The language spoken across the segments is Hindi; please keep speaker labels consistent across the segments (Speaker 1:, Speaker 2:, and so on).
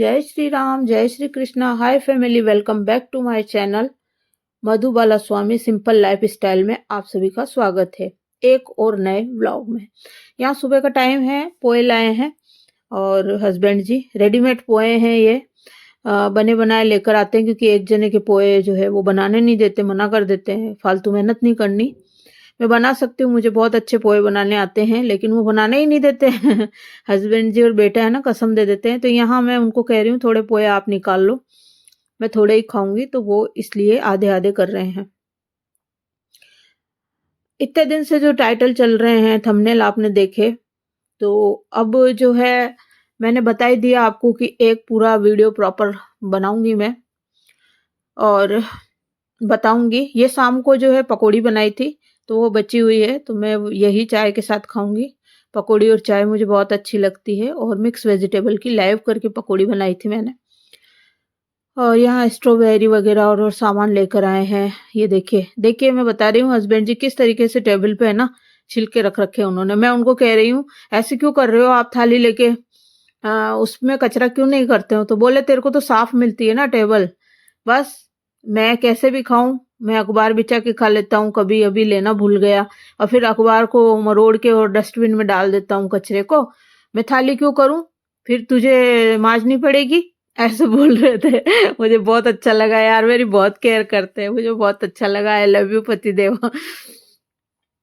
Speaker 1: जय श्री राम, जय Shri Krishna. Hi family, welcome back to my channel Madhubala Swami simple life style में आप सभी का स्वागत है एक और नए व्लॉग में। यहाँ सुबह का टाइम है, पोहे लाए हैं और हस्बैंड जी रेडीमेड पोहे हैं। ये बने बनाए लेकर आते हैं क्योंकि एक जने के पोहे जो है वो बनाने नहीं देते, मना कर देते हैं, फालतू मेहनत नहीं करनी। मैं बना सकती हूँ, मुझे बहुत अच्छे पोहे बनाने आते हैं, लेकिन वो बनाने ही नहीं देते हैं। हस्बैंड जी और बेटा है ना, कसम दे देते हैं। तो यहाँ मैं उनको कह रही हूँ थोड़े पोहे आप निकाल लो, मैं थोड़े ही खाऊंगी, तो वो इसलिए आधे आधे कर रहे हैं। इतने दिन से जो टाइटल चल रहे हैं, थंबनेल आपने देखे, तो अब जो है मैंने बता ही दिया आपको कि एक पूरा वीडियो प्रॉपर बनाऊंगी मैं और बताऊंगी। ये शाम को जो है पकौड़ी बनाई थी, तो वो बची हुई है, तो मैं यही चाय के साथ खाऊंगी। पकौड़ी और चाय मुझे बहुत अच्छी लगती है। और मिक्स वेजिटेबल की लाइव करके पकौड़ी बनाई थी मैंने। और यहाँ स्ट्रॉबेरी वगैरह और सामान लेकर आए हैं। ये देखिए देखिए, मैं बता रही हूँ हस्बैंड जी किस तरीके से टेबल पे है ना छिलके रख रखे उन्होंने। मैं उनको कह रही हूँ ऐसे क्यों कर रहे हो आप, थाली लेके उसमें कचरा क्यों नहीं करते हो? तो बोले तेरे को तो साफ मिलती है ना टेबल, बस मैं कैसे भी खाऊं, मैं अखबार बिछा के खा लेता हूँ, कभी अभी लेना भूल गया और फिर अखबार को मरोड़ के और डस्टबिन में डाल देता हूँ कचरे को। मैं थाली क्यों करूं, फिर तुझे मांजनी पड़ेगी, ऐसे बोल रहे थे। मुझे बहुत अच्छा लगा यार, मेरी बहुत केयर करते हैं, मुझे बहुत अच्छा लगा। आई लव यू पति देव।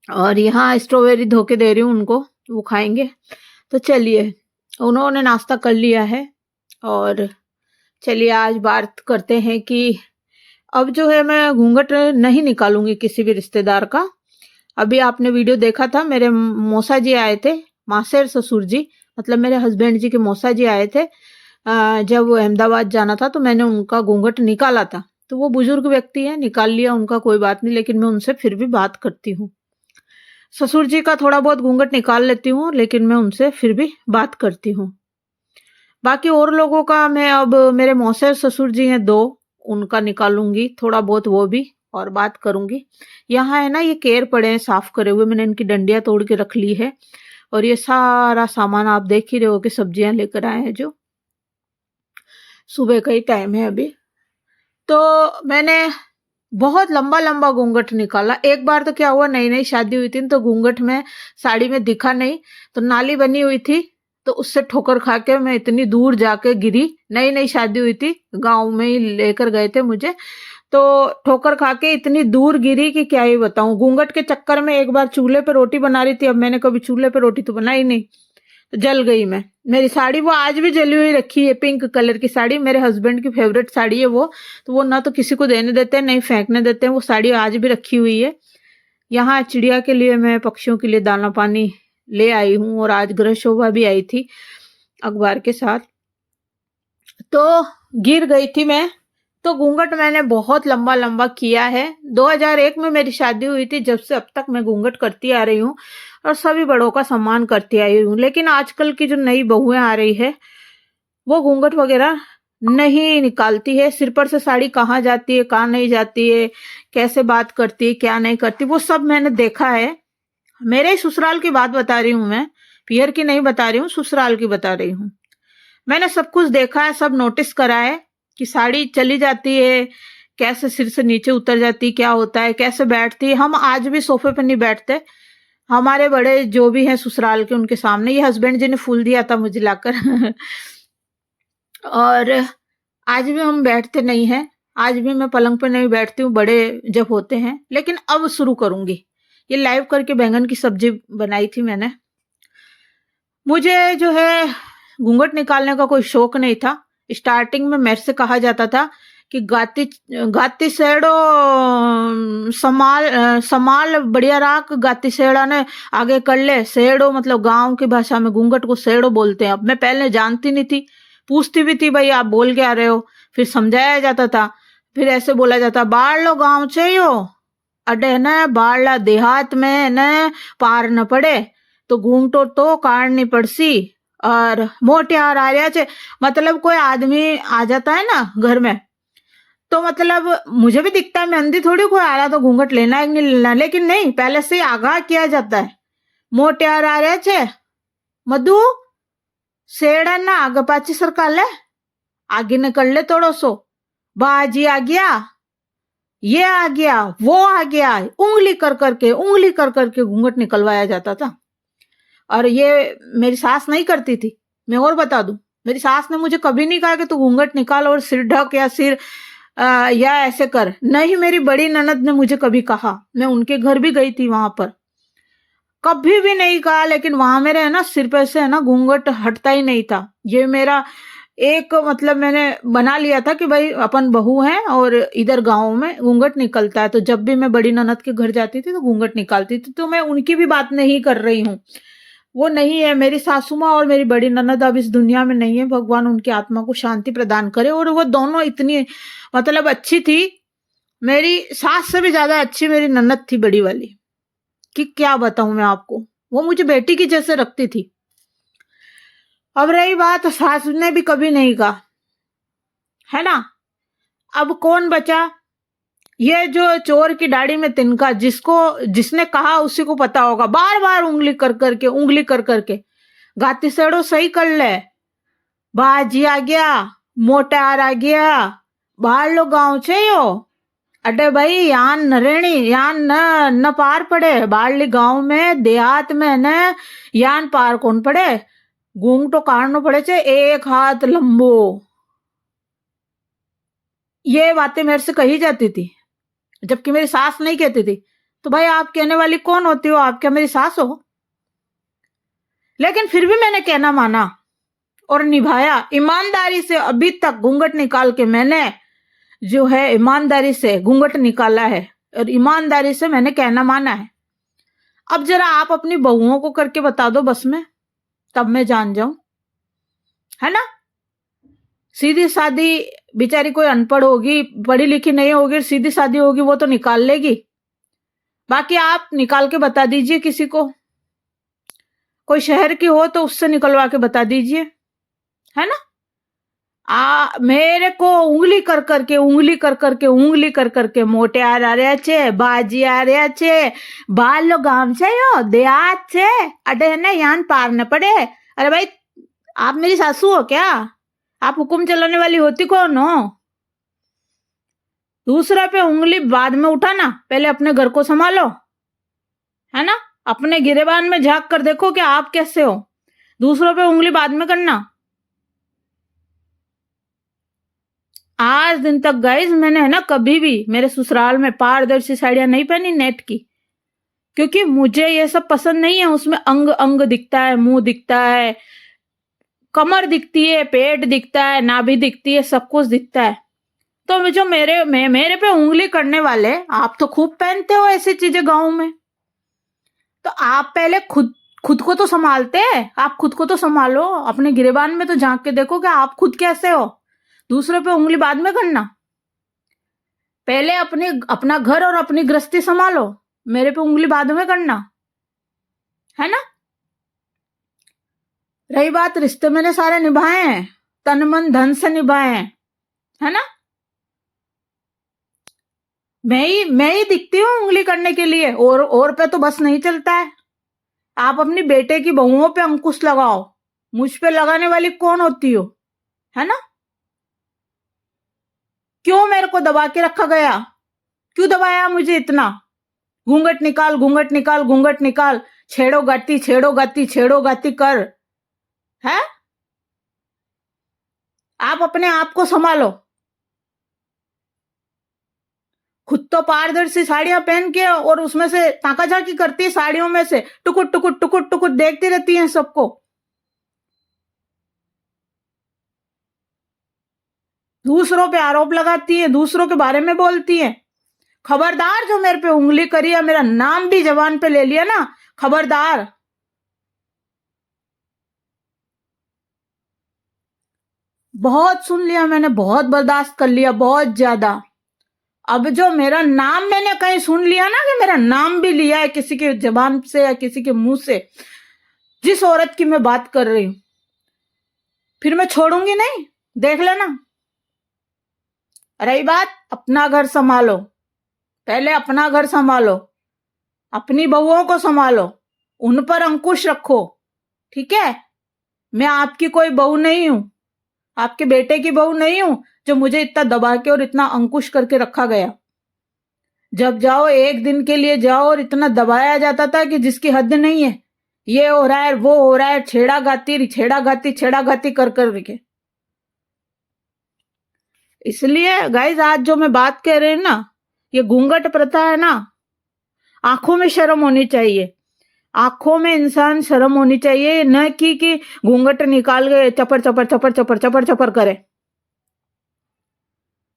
Speaker 1: और यहाँ स्ट्रॉबेरी धो के दे रही हूँ उनको, वो खाएंगे। तो चलिए, उन्होंने नाश्ता कर लिया है और चलिए आज बात करते हैं कि अब जो है मैं घूंघट नहीं निकालूंगी किसी भी रिश्तेदार का। अभी आपने वीडियो देखा था, मेरे मौसा जी आए थे, मासेर ससुर जी, मतलब मेरे हस्बैंड जी के मौसा जी आए थे। जब वो अहमदाबाद जाना था तो मैंने उनका घूंघट निकाला था। तो वो बुजुर्ग व्यक्ति है, निकाल लिया उनका, कोई बात नहीं, लेकिन मैं उनसे फिर भी बात करती हूँ। ससुर जी का थोड़ा बहुत घूंघट निकाल लेती हूँ, लेकिन मैं उनसे फिर भी बात करती हूँ। बाकी और लोगों का मैं अब, मेरे मौसेर ससुर जी हैं 2, उनका निकालूंगी थोड़ा बहुत वो भी और बात करूंगी। यहाँ है ना ये केर पड़े हैं साफ करे हुए, मैंने इनकी डंडियां तोड़ के रख ली है। और ये सारा सामान आप देख ही रहे हो कि सब्जियां लेकर आए हैं, जो सुबह का ही टाइम है अभी। तो मैंने बहुत लंबा लंबा घूंघट निकाला। एक बार तो क्या हुआ, नई नई शादी हुई थी तो घूंघट में साड़ी में दिखा नहीं, तो नाली बनी हुई थी, तो उससे ठोकर खा के मैं इतनी दूर जाके गिरी। नई नई शादी हुई थी, गांव में ही लेकर गए थे मुझे, तो ठोकर खा के इतनी दूर गिरी कि क्या ही बताऊं। घूंघट के चक्कर में एक बार चूल्हे पे रोटी बना रही थी, अब मैंने कभी चूल्हे पे रोटी तो बनाई नहीं, तो जल गई मैं। मेरी साड़ी वो आज भी जली हुई रखी है, पिंक कलर की साड़ी, मेरे हस्बैंड की फेवरेट साड़ी है वो, तो वो ना तो किसी को देने देते हैं नहीं फेंकने देते हैं, वो साड़ी आज भी रखी हुई है। यहाँ चिड़िया के लिए, मैं पक्षियों के लिए दाना पानी ले आई हूँ और आज गृह शोभा भी आई थी अखबार के साथ, तो गिर गई थी मैं। तो घूंघट मैंने बहुत लंबा लंबा किया है। 2001 में मेरी शादी हुई थी, जब से अब तक मैं घूंघट करती आ रही हूँ और सभी बड़ों का सम्मान करती आई हूँ। लेकिन आजकल की जो नई बहुएं आ रही है वो घूंघट वगैरह नहीं निकालती है। सिर पर से साड़ी कहाँ जाती है, कहाँ नहीं जाती है, कैसे बात करती है, क्या नहीं करती, वो सब मैंने देखा है। मेरे ससुराल की बात बता रही हूँ मैं, पियर की नहीं बता रही हूँ, ससुराल की बता रही हूँ। मैंने सब कुछ देखा है, सब नोटिस करा है कि साड़ी चली जाती है, कैसे सिर से नीचे उतर जाती है, क्या होता है, कैसे बैठती है। हम आज भी सोफे पर नहीं बैठते, हमारे बड़े जो भी हैं ससुराल के, उनके सामने। ये हस्बैंड जी ने फूल दिया था मुझे लाकर। और आज भी हम बैठते नहीं हैं, आज भी मैं पलंग पे नहीं बैठती हूँ, बड़े जब होते हैं। लेकिन अब शुरू करूंगी। ये लाइव करके बैंगन की सब्जी बनाई थी मैंने। मुझे जो है घूंघट निकालने का कोई शौक नहीं था। स्टार्टिंग में मेरे से कहा जाता था कि गाती गाती सेड़ो, समाल बढ़िया राख, गाती सेड़ा ने आगे कर ले। सेड़ो मतलब गांव की भाषा में घूंघट को सेड़ो बोलते हैं। अब मैं पहले जानती नहीं थी, पूछती भी थी भाई आप बोल क्या रहे हो, फिर समझाया जाता था। फिर ऐसे बोला जाता बाढ़ लो गाँव चाहिए, अडे न बाढ़ ला देहात में न पार न पड़े, तो घूंघटो तो काटनी पड़सी। और मोटियार आ रहा छे, मतलब कोई आदमी आ जाता है ना घर में, तो मतलब मुझे भी दिखता है, मैं अंधी थोड़ी, कोई आ रहा तो घूंघट लेना है कि नहीं लेना, लेकिन नहीं, पहले से ही आगाह किया जाता है। मोटियार आ रहा छे, मधु सेड़ा ना आगे पाची सरकार ले, आगे निकल ले थोड़ा सो, बाजी आ गया, ये आ गया, वो आ गया, उंगली कर करके घूंघट निकलवाया जाता था। और ये मेरी सास नहीं करती थी। मैं और बता दूं, मेरी सास ने मुझे कभी नहीं कहा कि तू घूंघट निकाल और सिर ढक या सिर या ऐसे कर, नहीं। मेरी बड़ी ननद ने मुझे कभी कहा, मैं उनके घर भी गई थी, वहां पर कभी भी नहीं कहा, लेकिन वहां मेरे है ना सिर पे से है ना घूंघट हटता ही नहीं था। ये मेरा एक मतलब मैंने बना लिया था कि भाई अपन बहू हैं और इधर गांव में घूंघट निकलता है, तो जब भी मैं बड़ी ननद के घर जाती थी तो घूंघट निकालती थी। तो मैं उनकी भी बात नहीं कर रही हूँ, वो नहीं है। मेरी सासू माँ और मेरी बड़ी ननद अब इस दुनिया में नहीं है, भगवान उनकी आत्मा को शांति प्रदान करे। और वो दोनों इतनी मतलब अच्छी थी, मेरी सास से भी ज्यादा अच्छी मेरी ननद थी बड़ी वाली, कि क्या बताऊं मैं आपको, वो मुझे बेटी की जैसे रखती थी। अब रही बात, सास ने भी कभी नहीं कहा, है ना। अब कौन बचा, ये जो चोर की दाढ़ी में तिनका, जिसने कहा उसी को पता होगा। बार बार उंगली कर करके गाती सेड़ो सही कर ले, बाजी आ गया, मोटार आ गया, बाहर लो गांव छे यो। अरे भाई यान नरेणी यान न पार पड़े, बाहरली गांव में देहात में न यान पार कौन पड़े, घूंघ तो काढ़नो पड़े छे 1 हाथ लंबो। ये बातें मेरे से कही जाती थी, जबकि मेरी सास नहीं कहती थी। तो भाई आप कहने वाली कौन होती हो, आप क्या मेरी सास हो। लेकिन फिर भी मैंने कहना माना और निभाया ईमानदारी से। अभी तक घूंघट निकाल के मैंने जो है ईमानदारी से घूंघट निकाला है और ईमानदारी से मैंने कहना माना है। अब जरा आप अपनी बहुओं को करके बता दो बस में, तब मैं जान जाऊं, है ना। सीधी सादी बेचारी कोई अनपढ़ होगी, पढ़ी लिखी नहीं होगी, सीधी सादी होगी, वो तो निकाल लेगी। बाकी आप निकाल के बता दीजिए किसी को, कोई शहर की हो तो उससे निकलवा के बता दीजिए, है ना। मेरे को उंगली कर करके मोटे आ रहे छे, बाजी आ रहे छे, बाल लो गांव से यो देहात से, अडे ने यान पार न पड़े। अरे भाई आप मेरी सासू हो क्या, आप हुक्म चलाने वाली होती कौन हो। दूसरा पे उंगली बाद में उठाना, पहले अपने घर को संभालो, है ना। अपने गिरेबान में झांक कर देखो कि आप कैसे हो, दूसरों पे उंगली बाद में करना। आज दिन तक गाइस मैंने है ना कभी भी मेरे ससुराल में पारदर्शी साड़ियां नहीं पहनी नेट की, क्योंकि मुझे ये सब पसंद नहीं है। उसमें अंग अंग दिखता है, मुंह दिखता है, कमर दिखती है, पेट दिखता है, नाभि दिखती है, सब कुछ दिखता है। तो जो मेरे पे उंगली करने वाले, आप तो खूब पहनते हो ऐसी चीजें गाँव में, तो आप पहले खुद को तो संभालते हैं, आप खुद को तो संभालो। अपने गिरेबान में तो झांक के देखो कि आप खुद कैसे हो, दूसरों पे उंगली बाद में करना। पहले अपना घर और अपनी गृहस्थी संभालो, मेरे पे उंगली बाद में करना, है ना। रही बात, रिश्ते मैंने सारे निभाए हैं, तन मन धन से निभाए हैं, है ना। मैं ही दिखती हूँ उंगली करने के लिए, और पे तो बस नहीं चलता है। आप अपनी बेटे की बहुओं पे अंकुश लगाओ, मुझ पे लगाने वाली कौन होती हो, है ना। क्यों मेरे को दबा के रखा गया, क्यों दबाया मुझे इतना। घूंघट निकाल घूंघट निकाल घूंघट निकाल, छेड़ो गाती कर, है। आप अपने आप को संभालो। खुद तो पारदर्शी साड़ियां पहन के और उसमें से ताका झाकी करती है, साड़ियों में से टुकुर देखती रहती हैं सबको। दूसरों पे आरोप लगाती है, दूसरों के बारे में बोलती है। खबरदार जो मेरे पे उंगली करी है, मेरा नाम भी जबान पे ले लिया ना, खबरदार। बहुत सुन लिया मैंने, बहुत बर्दाश्त कर लिया, बहुत ज्यादा। अब जो मेरा नाम मैंने कहीं सुन लिया ना, कि मेरा नाम भी लिया है किसी के जबान से या किसी के मुंह से, जिस औरत की मैं बात कर रही हूं, फिर मैं छोड़ूंगी नहीं, देख लेना। रही बात, अपना घर संभालो, पहले अपना घर संभालो, अपनी बहुओं को संभालो, उन पर अंकुश रखो, ठीक है। मैं आपकी कोई बहू नहीं हूं, आपके बेटे की बहू नहीं हूं जो मुझे इतना दबा के और इतना अंकुश करके रखा गया। जब जाओ एक दिन के लिए जाओ और इतना दबाया जाता था कि जिसकी हद नहीं है, ये हो रहा है वो हो रहा है, छेड़ा घाती कर के। इसलिए गाइज आज जो मैं बात कह रही हूं ना, ये घूंघट प्रथा है ना, आंखों में शर्म होनी चाहिए। आंखों में इंसान शर्म होनी चाहिए, न कि घूंघट निकाल के चपर चपर चपर चपर चपर चपर करे,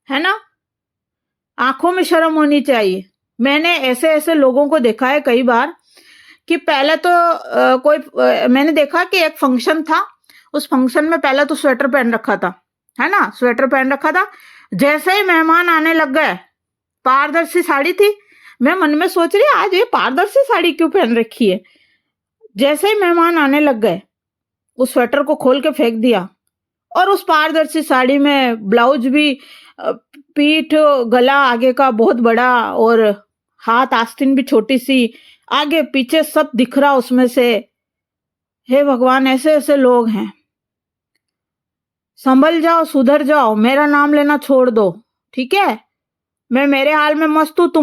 Speaker 1: है ना। आंखों में शर्म होनी चाहिए। मैंने ऐसे ऐसे लोगों को देखा है कई बार कि पहले तो मैंने देखा कि एक फंक्शन था, उस फंक्शन में पहले तो स्वेटर पहन रखा था, है ना, स्वेटर पहन रखा था। जैसे ही मेहमान आने लग गए, पारदर्शी साड़ी थी, मैं मन में सोच रही आज ये पारदर्शी साड़ी क्यों पहन रखी है। जैसे ही मेहमान आने लग गए, उस स्वेटर को खोल के फेंक दिया, और उस पारदर्शी साड़ी में ब्लाउज भी पीठ गला आगे का बहुत बड़ा और हाथ आस्तीन भी छोटी सी, आगे पीछे सब दिख रहा उसमें से। हे भगवान, ऐसे ऐसे लोग हैं। संभल जाओ, सुधर जाओ, मेरा नाम लेना छोड़ दो, ठीक है। मैं मेरे हाल में मस्त हूं, तुम